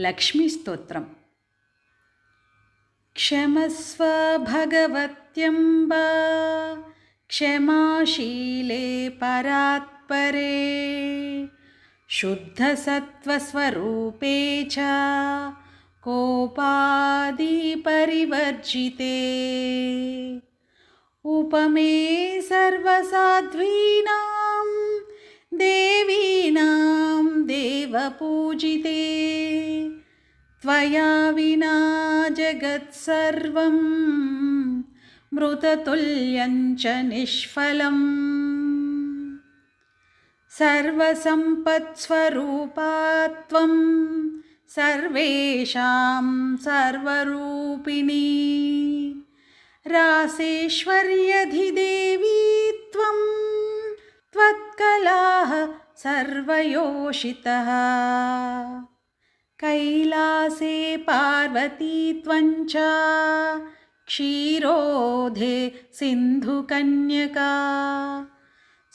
लक्ष्मीस्तोत्रम्। क्षमस्व भगवत्यम्ब क्षमाशीले परात्परे शुद्धसत्त्वस्वरूपे च कोपादिपरिवर्जिते उपमे सर्वसाध्वीनां देवीनां देवपूजिते त्वया विना जगत्सर्वं मृततुल्यं च निष्फलम् सर्वसम्पत्स्वरूपा त्वं सर्वेषां सर्वरूपिणी रासेश्वर्यधिदेवी त्वं त्वत्कलाः सर्वयोषितः कैलासे पार्वती त्वं च क्षीरोधे सिन्धुकन्यका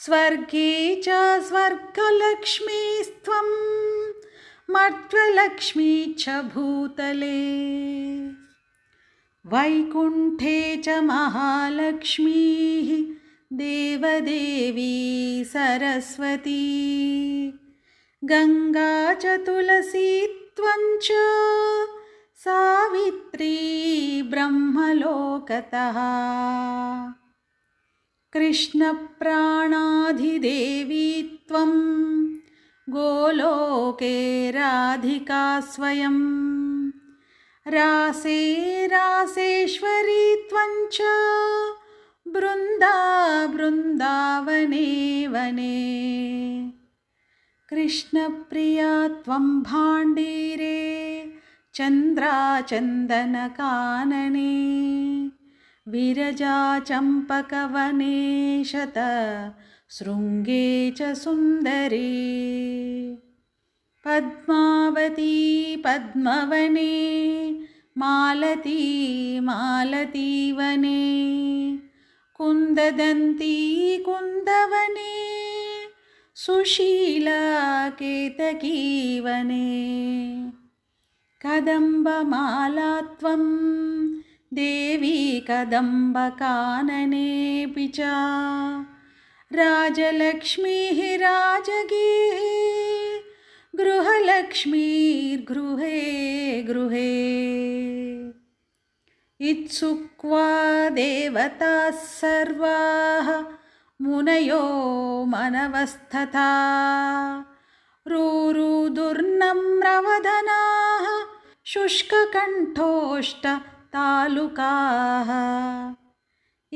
स्वर्गे च स्वर्गलक्ष्मीस्त्वं मर्त्यलक्ष्मी च भूतले वैकुण्ठे च महालक्ष्मीः देवदेवी सरस्वती गङ्गा च तुलसी त्वं च सावित्री ब्रह्मलोकतः कृष्णप्राणाधिदेवी त्वं गोलोके राधिका स्वयं रासे रासेश्वरी त्वं च बृन्दावने वने कृष्णप्रिया त्वं भाण्डीरे चन्द्राचन्दनकानने विरजाचम्पकवने शतशृङ्गे च सुन्दरी पद्मावती पद्मवने मालती मालतीवने कुन्ददन्ती कुन्दवने सुशीला केतकीवने कदम्बमाला त्वं देवी कदम्बकाननेऽपि च राजलक्ष्मीः राजगीः गृहलक्ष्मीर्गृहे गृहे इत्सुक्त्वा देवताः सर्वाः मुनयो मनवस्तथा रूरुदुर्नम्रवदनाः शुष्ककण्ठोष्ठतालुकाः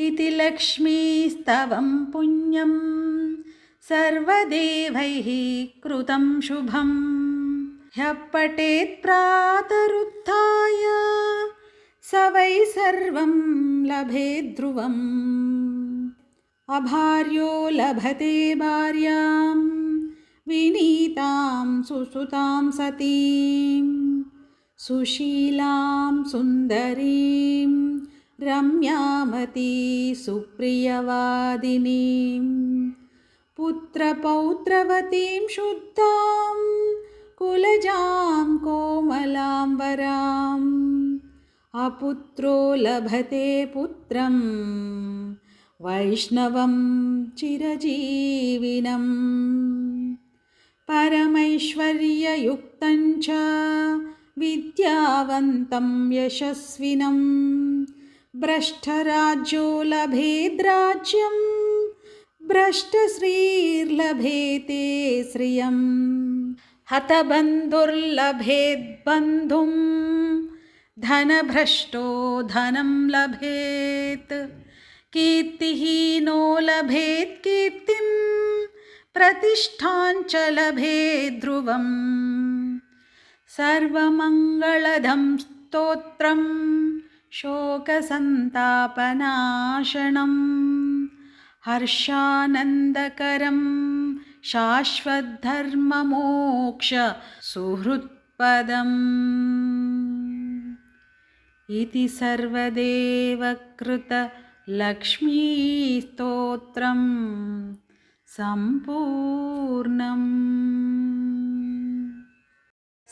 इति लक्ष्मीस्तवं पुण्यं सर्वदेवैः कृतं शुभं ह्यः पठेत् प्रातरुत्थाय स वै सर्वं लभेत् ध्रुवम् अभार्यो लभते भार्यां विनीतां सुसुतां सतीं सुशीलां सुन्दरीं रम्यामती सुप्रियवादिनीं पुत्रपौत्रवतीं शुद्धां कुलजां कोमलां वराम् अपुत्रो लभते पुत्रं वैष्णवं चिरजीविनं परमैश्वर्ययुक्तं च विद्यावन्तं यशस्विनं भ्रष्टराज्यो लभेद्राज्यं भ्रष्टश्रीर्लभेते श्रियं हतबन्धुर्लभेद्बन्धुं धनभ्रष्टो धनं लभेत् कीर्तिहीनो लभेत् कीर्तिं प्रतिष्ठां च लभेत् ध्रुवम् सर्वमङ्गलदं स्तोत्रं शोकसन्तापनाशनं हर्षानन्दकरं शाश्वतधर्ममोक्ष सुहृत्पदम् इति सर्वदेवकृत लक्ष्मीस्तोत्रं सम्पूर्णम्।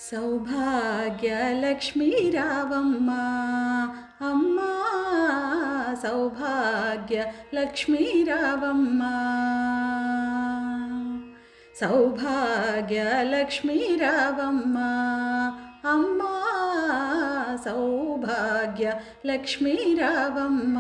సౌభాగ్యలక్ష్మీ రావమ్మ అమ్మా సౌభాగ్యలక్ష్మీ రావమ్మ సౌభాగ్యలక్ష్మీ రావమ్మ అమ్మా సౌభాగ్యలక్ష్మీ రావమ్మ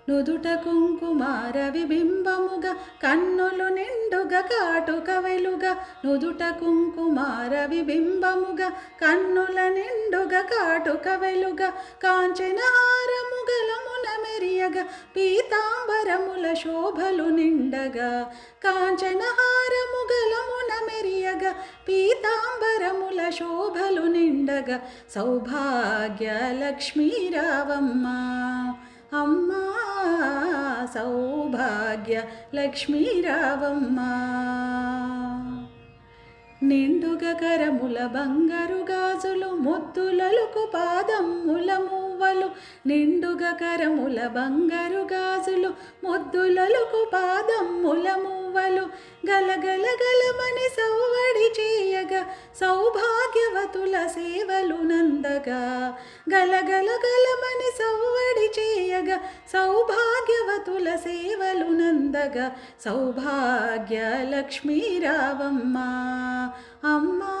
నుదుట కుంకుమార విబింబముగా కన్నులు నిండుగా కాటుక వెలుగా నుదుట కుంకుమార విబింబముగా కన్నుల నిండుగా కాటుక వెలుగా కాంచన హారముగలమున మెరియగా పీతాంబరముల శోభలు నిండగా కాంచన హారముగలమున మెరియగా పీతాంబరముల శోభలు నిండగా సౌభాగ్యలక్ష్మీ రావమ్మ అమ్మా సౌభాగ్యలక్ష్మీ రావమ్మ నిండుగా కరముల బంగారు గాజులు ముద్దులలకు పాదమ్ముల మువ్వలు నిండుగా కరముల బంగారు గాజులు ముద్దులలకు పాదమ్ముల మువ్వలు గలగల గలమని సౌవడి చేయగా సౌభాగ్యవతుల సేవలు నందగా గలగల గలమని సౌవడి చేయగా సౌభాగ్యవతుల సేవలు నందగా సౌభాగ్యలక్ష్మీ రావమ్మ అమ్మా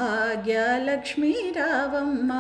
సౌభాగ్యలక్ష్మీ రావమ్మ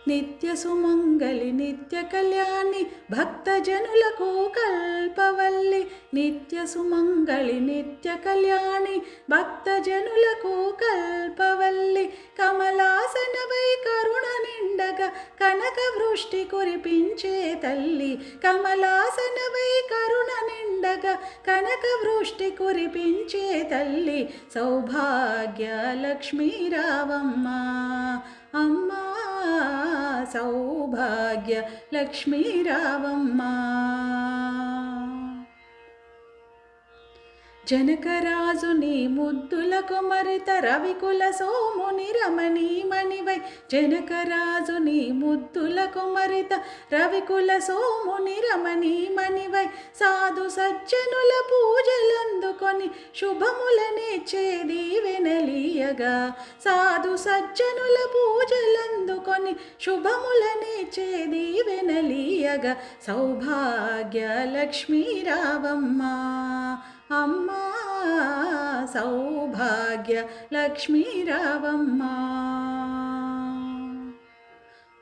నిత్య సుమంగళి నిత్య కళ్యాణి భక్తజనులకు కల్పవల్లి నిత్య సుమంగళి నిత్య కళ్యాణి భక్తజనులకు కల్పవల్లి కమలాసనవై కరుణ నిండగా కనక వృష్టి కురిపించే తల్లి కమలాసనవై కరుణ నిండగా కనక వృష్టి కురిపించే తల్లి సౌభాగ్యలక్ష్మీ రావమ్మ అమ్మా సౌభాగ్యలక్ష్మీ రావమ్మ జనకరాజుని ముద్దుల కుమరిత రవికుల సోముని రమణీమణివై జనకరాజుని ముద్దుల కుమరిత రవికుల సోముని రమణీమణివై సాధు సజ్జనుల పూజలందుకొని శుభములనిచ్చే దీవెనలీయగా సాధు సజ్జనుల పూజలందుకొని శుభములనిచ్చే దీవెనలీయగా సౌభాగ్యలక్ష్మీ రావమ్మ అమ్మా సౌభాగ్యలక్ష్మీ రావమ్మ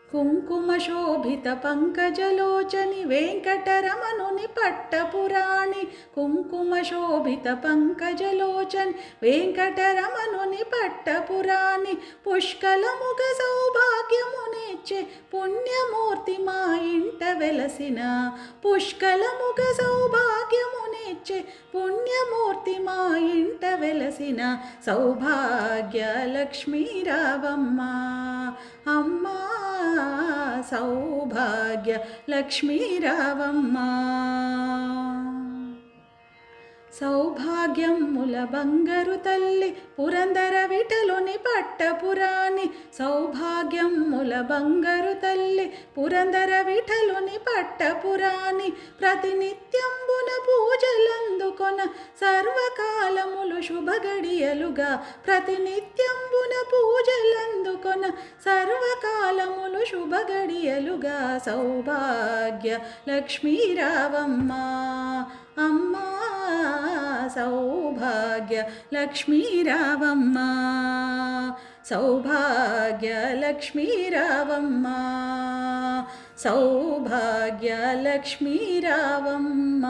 కుంకుమ శోభిత పంకజలోచని వెంకటరమణుని పట్టపురాణి కుంకుమ శోభిత పంకజలోచని వెంకటరమణుని పట్టపురాణి పుష్కలముగ సౌభాగ్యమునిచ్చే పుణ్యమూర్తి మా ఇంట వెలసిన పుష్కలముగ సౌభాగ్యమునిచ్చే పుణ్యమూర్తి మా ఇంట వెలసిన సౌభాగ్యలక్ష్మీ రావమ్మ అమ్మా సౌభాగ్యలక్ష్మీ రావమ్మ సౌభాగ్యముల బంగారు తల్లి పురందర విఠలుని పట్టపురాణి సౌభాగ్యముల బంగారు తల్లి పురందర విఠలుని పట్టపురాణి ప్రతినిత్యంబున పూజలందుకొన సర్వకాలములు శుభగడియలుగా ప్రతినిత్యంబున పూజలందుకొన సర్వకాలములు శుభగడియలుగా సౌభాగ్యలక్ష్మీ రావమ్మ అమ్మా సౌభాగ్యలక్ష్మీ రావమ్మ సౌభాగ్యలక్ష్మీ రావమ్మ సౌభాగ్యలక్ష్మీ రావమ్మ